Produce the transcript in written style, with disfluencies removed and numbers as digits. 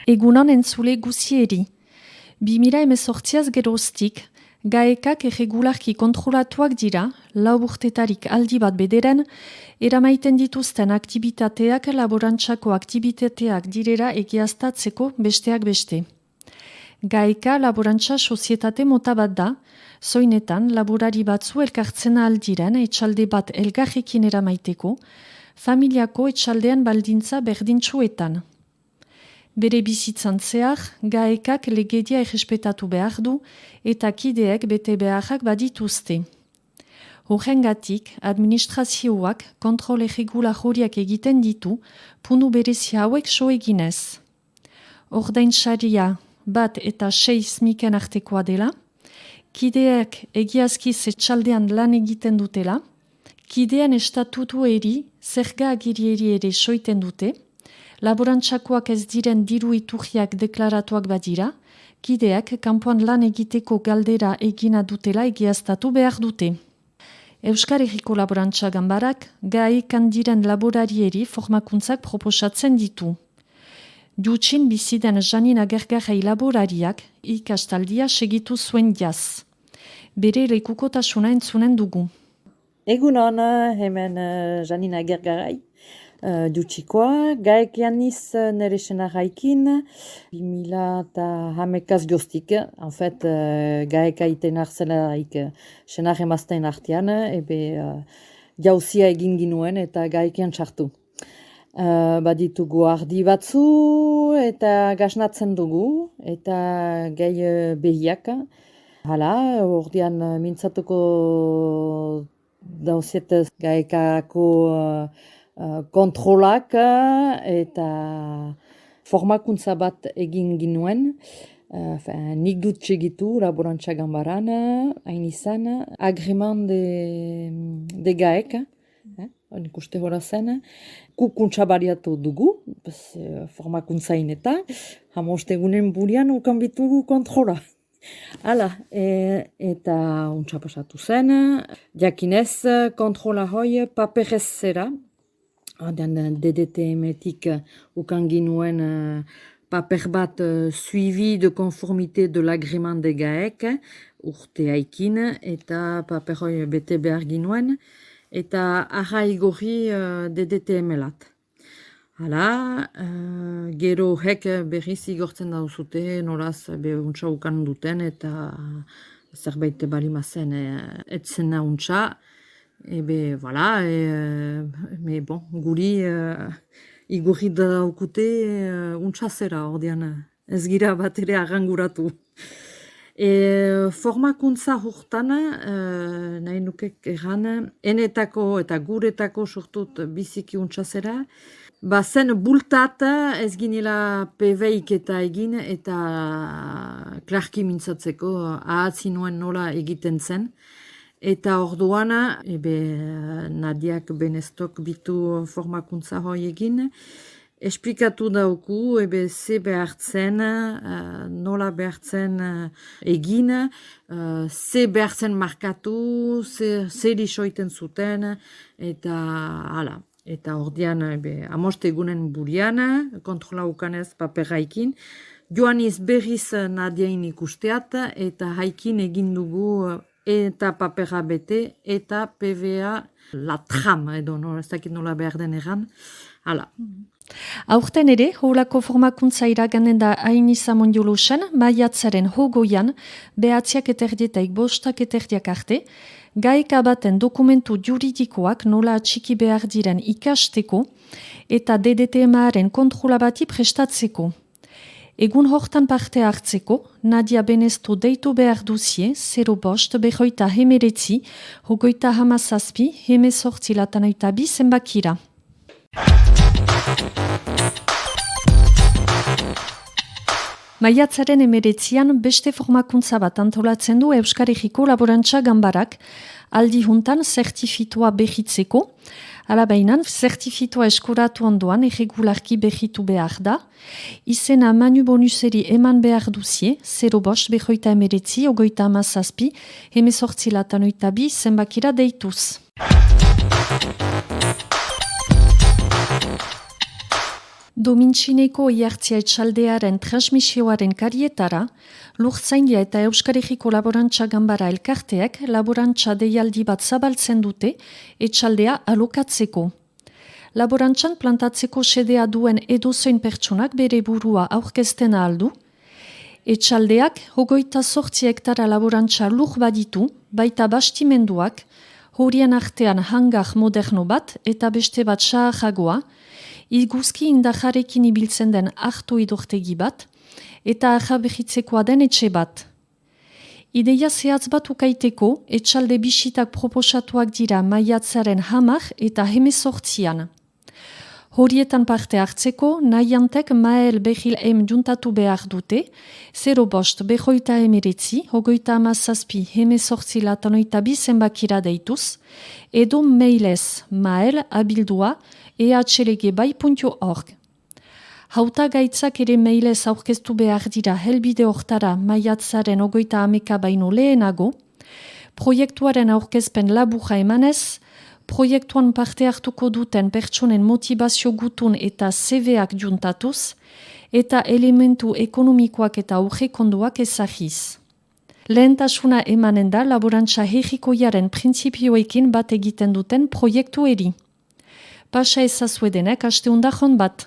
Egunon entzule guzieri. 2018 geroztik, GAEKak erregularki kontrolatuak dira, lau urtetarik aldi bat bederen, eramaiten dituzten aktibitateak laborantzako aktibitateak direra egiaztatzeko besteak beste. GAEKa laborantza sozietate mota bat da, zoinetan laborari batzu elkartzen aldiren etxalde bat elgarrekin eramaiteko, familiako etxaldean baldintza berdintsuetan. Bere bizitzan zehar, GAEKak legedia errespetatu behar du eta kideek bete beharrak badituzte. Horrengatik, administrazioak kontrol erregular horiak egiten ditu, punu berezi hauek so eginez. Ordainsaria 1 eta 6 miken artekoa dela, kideek egiazkiz etxaldean lan egiten dutela, kideen estatutu eri, zerga agirieri ere soiten dute, laborantzakoak ez diren diru iturriak deklaratuak badira, kideak kanpoan lan egiteko galdera egina dutela egiaztatu behar dute. Euskal Herriko Laborantza Ganbarak GAEKan diren laborarieri formakuntzak proposatzen ditu. Dutxin biziden Janina Gergarai laborariak ikastaldia segitu zuen jaz. Bere lekukotasuna entzunen dugu. Egunon, hemen Janina Gergarai. Dutxikoa, GAEKean niz nere senarraikin 2011 goztik. En fait, GAEKa iten arzelaik senar emazten artean, jauzia egin ginuen eta GAEKean txartu. Baditugu ardi batzu eta gasnatzen dugu eta gai behiak. Hala, ordean mintzatuko dauziet GAEKako kontrolak eta formakuntza bat egin ginuen. Nik dut segitu laborantza ganbaran, hain izan, agreement de GAEK, nik uste hora zen, kukuntza bariatu dugu, formakuntzain eta, hamoste egunen burian ukan bitugu kontrola. Hala, eta untsa pasatu zen, jakinez kontrola hoi paperez zera, DDTM-etik ukan ginuen paper bat suivi de conformité de l'agrément de GAEK urte haikin eta paper hoi bete behar ginuen eta arra igorri DDTM-elat. Hala, gero hek berriz igortzen dauzute, noraz untsa ukan duten eta zerbait balimazen etzena untsa. Voilà, mais bon, guri igorri daukute untsa zera, ordean ez gira bat ere arranguratu. Formakuntza hortan, nahi nukek erran, enetako eta guretako sortut biziki untsa zera, zen bultat ez ginela PV-ik eta egin eta klarki mintzatzeko ahatzi nuen nola egiten zen. Eta orduan, Nadiak Benestok bitu formakuntza hoi egin, esplikatu dauku, ze behartzen, nola behartzen egin, ze behartzen markatu, zer isoiten zuten, eta hala. Eta ordean, amoste egunen burian, kontrola ukanez paperraikin, joaniz berriz Nadiain ikusteat, eta haikin egin dugu eta papera bete, eta PVA la tram, edo ez dakit nola behar den egan. Hala. Aurten ere, holako formakuntza iraganen da hain izamon jolosen, maiatzaren hogoian, behatziak eterdietaik 5 arte, GAEKa baten dokumentu juridikoak nola atxiki behar diren ikasteko eta DDTM-aren kontrola bati prestatzeko. Egun hortan parte hartzeko, Nadia Benesto deitu behar duzie, 05 219 27 18 zenbakira. Maiatzaren 19an beste formakuntza bat antolatzen du Euskal Herriko Laborantza Ganbarak, aldi juntan zertifitoa behitzeko, alabainan zertifitoa eskuratu ondoan erregularki behitu behar da, izena manu bonuseri eman behar duzie, 05 219 27 zenbakira deituz. Domintxineko iartzia etxaldearen transmisioaren karietara, Lurtzaindia eta Euskarriko Laborantza Ganbara elkarteak laborantza deialdi bat zabaltzen dute etxaldea alokatzeko. Laborantzan plantatzeko xedea duen edozein pertsonak bere burua aurkezten aldu. Etxaldeak 28 hektara laborantza lur baditu, baita bastimenduak, horien artean hangar moderno bat eta beste bat saharragoa, iguzki indajarekin ibiltzen den arto idortegi bat, eta ahaberritzekoa den etxe bat. Ideia zehatz bat ukaiteko, etxalde bisitak proposatuak dira maiatzaren 10 eta 18an. Horietan parte hartzeko, nahiantek Mael Behil juntatu behar dute, 05 behoita emeretzi, hogoita amazazpi, 18 latanoita bi zenbakira deituz, edo mailez mael abildua ehlgbai.org. Hautagaitzak ere mailez aurkeztu behar dira helbide hortara maiatzaren 30 baino lehenago, proiektuaren aurkezpen laburra emanez, proiektuan parte hartuko duten pertsonen motivazio gutun eta CV-ak juntatuz, eta elementu ekonomikoak eta aurrekonduak ezagiz. Lehentasuna emanen da laborantza herrikoiaren printzipioekin bat egiten duten proiektu eri. Pasa ezazuedenek asteundajon bat.